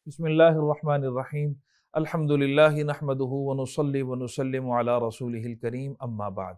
بسم اللہ الرحمن الرحیم الحمدللہ نحمدہ ونصلی ونسلم علی رسولہ الکریم اما بعد۔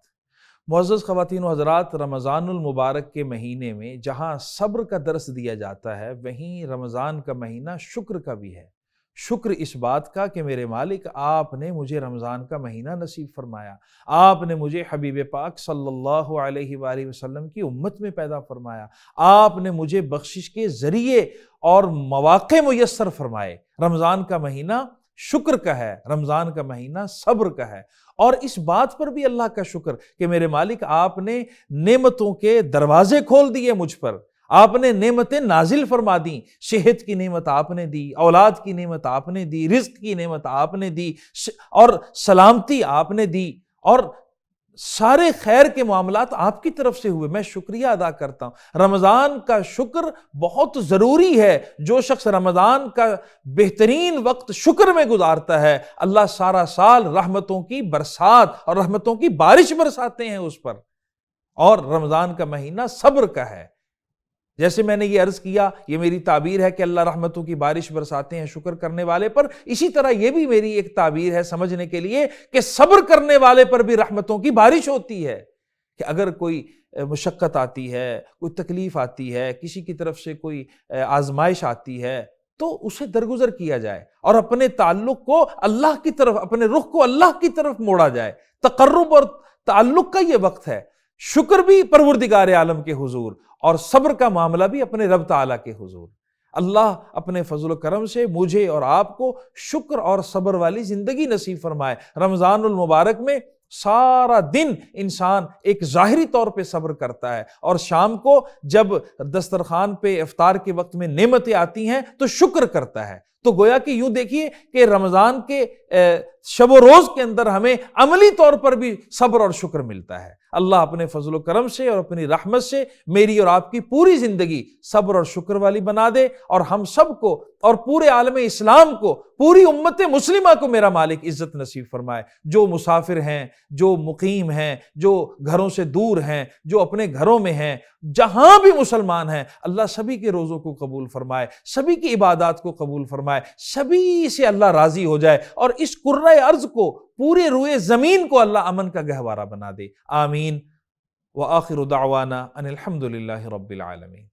معزز خواتین و حضرات، رمضان المبارک کے مہینے میں جہاں صبر کا درس دیا جاتا ہے، وہیں رمضان کا مہینہ شکر کا بھی ہے۔ شکر اس بات کا کہ میرے مالک آپ نے مجھے رمضان کا مہینہ نصیب فرمایا، آپ نے مجھے حبیب پاک صلی اللہ علیہ وآلہ وسلم کی امت میں پیدا فرمایا، آپ نے مجھے بخشش کے ذریعے اور مواقع میسر فرمائے۔ رمضان کا مہینہ شکر کا ہے، رمضان کا مہینہ صبر کا ہے، اور اس بات پر بھی اللہ کا شکر کہ میرے مالک آپ نے نعمتوں کے دروازے کھول دیے مجھ پر، آپ نے نعمتیں نازل فرما دیں۔ صحت کی نعمت آپ نے دی، اولاد کی نعمت آپ نے دی، رزق کی نعمت آپ نے دی، اور سلامتی آپ نے دی، اور سارے خیر کے معاملات آپ کی طرف سے ہوئے۔ میں شکریہ ادا کرتا ہوں۔ رمضان کا شکر بہت ضروری ہے۔ جو شخص رمضان کا بہترین وقت شکر میں گزارتا ہے، اللہ سارا سال رحمتوں کی برسات اور رحمتوں کی بارش برساتے ہیں اس پر۔ اور رمضان کا مہینہ صبر کا ہے۔ جیسے میں نے یہ عرض کیا، یہ میری تعبیر ہے کہ اللہ رحمتوں کی بارش برساتے ہیں شکر کرنے والے پر، اسی طرح یہ بھی میری ایک تعبیر ہے سمجھنے کے لیے کہ صبر کرنے والے پر بھی رحمتوں کی بارش ہوتی ہے۔ کہ اگر کوئی مشقت آتی ہے، کوئی تکلیف آتی ہے، کسی کی طرف سے کوئی آزمائش آتی ہے، تو اسے درگزر کیا جائے اور اپنے تعلق کو اللہ کی طرف، اپنے رخ کو اللہ کی طرف موڑا جائے۔ تقرب اور تعلق کا یہ وقت ہے۔ شکر بھی پروردگار عالم کے حضور، اور صبر کا معاملہ بھی اپنے رب تعالیٰ کے حضور۔ اللہ اپنے فضل و کرم سے مجھے اور آپ کو شکر اور صبر والی زندگی نصیب فرمائے۔ رمضان المبارک میں سارا دن انسان ایک ظاہری طور پہ صبر کرتا ہے، اور شام کو جب دسترخوان پہ افطار کے وقت میں نعمتیں آتی ہیں تو شکر کرتا ہے۔ تو گویا کہ یوں دیکھیے کہ رمضان کے شب و روز کے اندر ہمیں عملی طور پر بھی صبر اور شکر ملتا ہے۔ اللہ اپنے فضل و کرم سے اور اپنی رحمت سے میری اور آپ کی پوری زندگی صبر اور شکر والی بنا دے، اور ہم سب کو اور پورے عالم اسلام کو، پوری امت مسلمہ کو میرا مالک عزت نصیب فرمائے۔ جو مسافر ہیں، جو مقیم ہیں، جو گھروں سے دور ہیں، جو اپنے گھروں میں ہیں، جہاں بھی مسلمان ہیں، اللہ سبھی کے روزوں کو قبول فرمائے، سبھی کی عبادات کو قبول فرمائے، سبھی سے اللہ راضی ہو جائے، اور اس کرۂ ارض کو، پورے روئے زمین کو اللہ امن کا گہوارہ بنا دے۔ آمین۔ وآخر دعوانا ان الحمد للہ رب العالمین۔